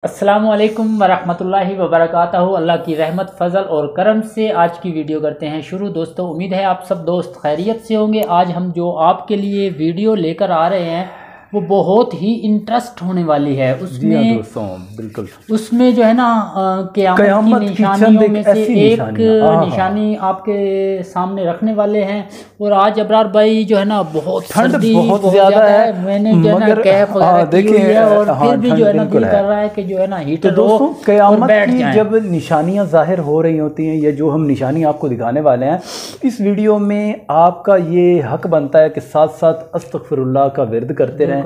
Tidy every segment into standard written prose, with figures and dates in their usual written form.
अस्सलामुअलैकुम वरहमतुल्लाहि वबरकातुहू। अल्लाह की रहमत फ़ज़ल और करम से आज की वीडियो करते हैं शुरू। दोस्तों, उम्मीद है आप सब दोस्त खैरियत से होंगे। आज हम जो आपके लिए वीडियो लेकर आ रहे हैं वो बहुत ही इंटरेस्ट होने वाली है। उसमें दोस्तों बिल्कुल उसमें जो है ना क़यामत की निशानियों में से एक निशानी आपके सामने रखने वाले हैं। और आज अबरार भाई जो है ना बहुत सर्दी बहुत ज़्यादा है। मैंने जो है ना कैप देखिए और फिर भी जो है ना दिल कर रहा है कि जो है ना हीटर तो दोस्तों क़यामत की जब निशानियां जाहिर हो रही होती हैं या जो हम निशानी आपको दिखाने वाले हैं, इस वीडियो में आपका ये हक बनता है कि साथ साथ अस्तगफिरुल्लाह का विर्द करते रहें,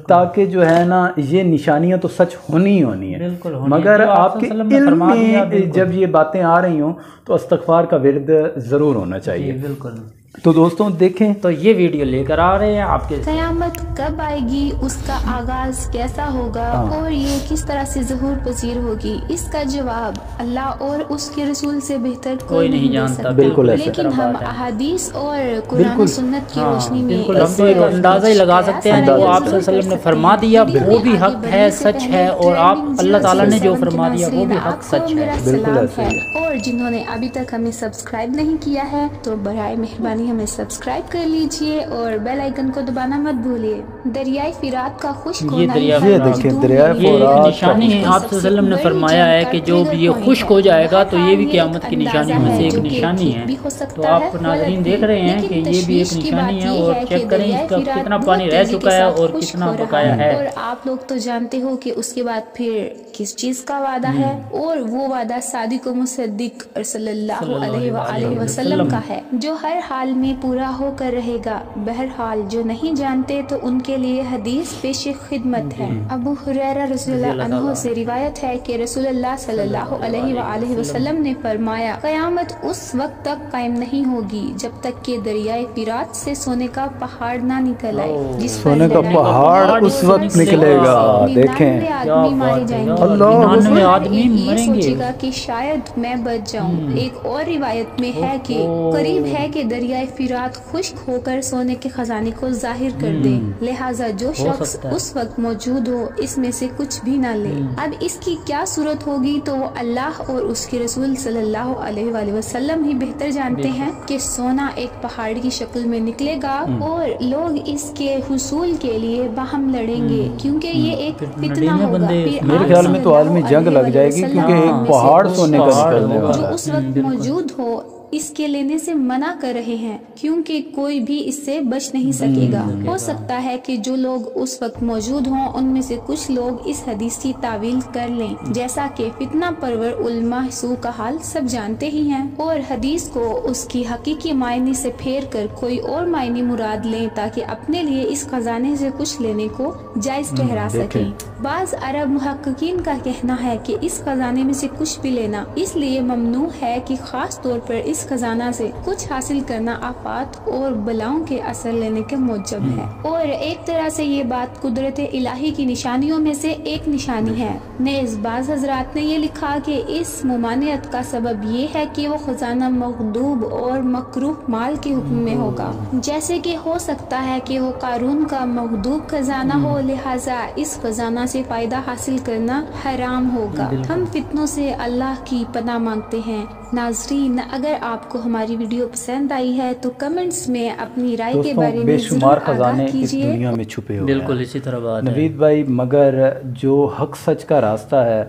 ताकि जो है ना ये निशानियां तो सच होनी ही होनी है। मगर आपके इल्म में जब ये बातें आ रही हों तो इस्तग़फ़ार का विर्द ज़रूर होना चाहिए। बिल्कुल। तो दोस्तों देखें, तो ये वीडियो लेकर आ रहे हैं आपके। क़यामत कब आएगी, उसका आगाज कैसा होगा और ये किस तरह से ज़हूर पजीर होगी, इसका जवाब अल्लाह और उसके रसूल से बेहतर कोई नहीं जानता। बिल्कुल, लेकिन हम अहादीस और कुरान सुन्नत की रोशनी में हम तो एक अंदाज़ा ही लगा सकते हैं। जो आप सल्लल्लाहु अलैहि वसल्लम ने फरमा दिया वो भी हक है, सच है, और आप अल्लाह ताला ने जो फरमा दिया वो भी हक सच है। बिल्कुल। और जिन्होंने अभी तक हमें सब्सक्राइब नहीं किया है तो बराए मेहरबानी हमें सब्सक्राइब कर लीजिए और बेल आइकन को दबाना मत भूलिए। दरियाए फिरात का खुश्क होना, ये देखिए दरियाए फिरात निशानी है। आप सल्लल्लाहु ने फरमाया है कि जो भी ये खुश्क हो जाएगा तो ये भी क़यामत की निशानियों में से एक निशानी है। तो आप नाज़रीन देख रहे हैं कि ये भी एक निशानी है। और चेक करें इसका कितना पानी रह चुका है और कितना बकाया है। और आप लोग तो जानते हो कि उसके बाद फिर किस चीज का वादा है, और वो वादा सादिक व मुसद्दिक सल्लल्लाहु अलैहि वसल्लम का है, जो हर हाल में पूरा होकर रहेगा। बहरहाल जो नहीं जानते तो उनके लिए हदीस पेश खिदमत है। अबू हुरैरा रज़ियल्लाहु अन्हु से रिवायत है कि रसूलुल्लाह सल्लल्लाहु अलैहि वसल्लम ने फरमाया, क़यामत उस वक्त तक कायम नहीं होगी जब तक कि दरियाए फिरात से सोने का पहाड़ ना निकल आए। जिस सोने का पहाड़ उस वक्त निकलेगा। देखें, आदमी मारे जाएंगे, आदमी मरेंगे। सोचेगा कि शायद मैं बच जाऊं। एक और रिवायत में है कि करीब है कि दरियाए फिरात खुश्क होकर सोने के खजाने को जाहिर कर दे, लिहाजा जो शख्स उस वक्त मौजूद हो इसमें से कुछ भी ना ले। अब इसकी क्या सूरत होगी तो वो अल्लाह और उसके रसूल सल्लल्लाहु अलैहि वसल्लम ही बेहतर जानते हैं कि सोना एक पहाड़ की शक्ल में निकलेगा और लोग इसके हुसूल के लिए बाहम लड़ेंगे, क्योंकि ये एक फितना होगा। मेरे ख्याल में तो आलमी जंग लग जाएगी, क्योंकि एक पहाड़ सोने का निकलने वाला जो उस वक्त मौजूद हो इसके लेने से मना कर रहे हैं, क्योंकि कोई भी इससे बच नहीं सकेगा। हो सकता है कि जो लोग उस वक्त मौजूद हों उनमें से कुछ लोग इस हदीस की तावील कर लें, जैसा कि फितना परवर उलमा सू का हाल सब जानते ही हैं, और हदीस को उसकी हकीकी मायने से फेर कर कोई और मायने मुराद लें ताकि अपने लिए इस खजाने से कुछ लेने को जायज ठहरा सकें। बाज अरब मुहक्किकीन का कहना है कि इस खजाने में से कुछ भी लेना इसलिए ममनू है कि खास तौर पर इस खजाना से कुछ हासिल करना आफात और बलाओं के असर लेने के मूजब है। और एक तरह से ये बात कुदरत इलाही की निशानियों में से एक निशानी है। नेज़ बाज़ हजरात ने ये लिखा कि इस मुमानियत का सबब ये है कि वो खजाना मखदूब और मकरूह माल के हुक्म में होगा, जैसे कि हो सकता है कि वो कारून का मखदूब खजाना हो, लिहाजा इस खजाना से फायदा हासिल करना हराम होगा। हम फितनों से अल्लाह की पनाह मांगते हैं। नाजरीन, अगर आपको हमारी वीडियो पसंद आई है तो कमेंट्स में अपनी राय के बारे में बेशुमार खजाने इस दुनिया में छुपे हुए बिल्कुल इसी तरह बात नवीद भाई, मगर जो हक सच का रास्ता है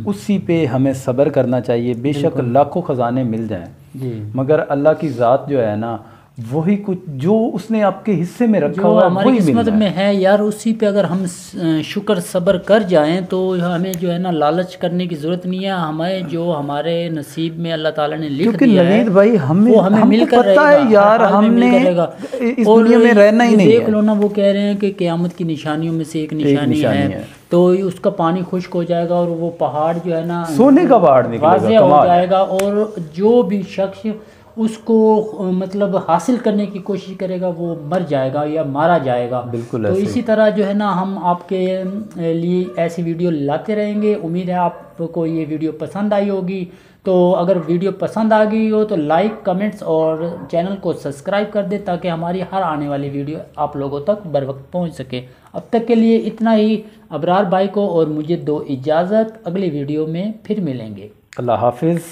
उसी पे हमें सब्र करना चाहिए। बेशक लाखों खजाने मिल जाएं, मगर अल्लाह की ज़ात जो है ना वही कुछ जो उसने आपके हिस्से में रखा हुआ हमारी किस्मत में है यार, उसी पे अगर हम शुक्र सब्र कर जाएं तो हमें जो है ना लालच करने की जरूरत नहीं है। हमें जो हमारे नसीब में अल्लाह ताला ने लिख दिया है भाई हमें मिलकर पता है यार, हमने इस दुनिया में रहना ही नहीं। देख लो ना, वो कह रहे हैं कि क़यामत की निशानियों में से एक निशानी है, तो उसका पानी खुश्क हो जाएगा और वो पहाड़ जो है ना सोने का पहाड़ निकलेगा, हो जाएगा। और जो भी शख्स उसको मतलब हासिल करने की कोशिश करेगा वो मर जाएगा या मारा जाएगा। बिल्कुल। तो इसी तरह जो है ना हम आपके लिए ऐसी वीडियो लाते रहेंगे। उम्मीद है आपको ये वीडियो पसंद आई होगी। तो अगर वीडियो पसंद आ गई हो तो लाइक, कमेंट्स और चैनल को सब्सक्राइब कर दे ताकि हमारी हर आने वाली वीडियो आप लोगों तक बर वक्त पहुँच सके। अब तक के लिए इतना ही। अबरार भाई को और मुझे दो इजाज़त, अगली वीडियो में फिर मिलेंगे। अल्लाह हाफिज़।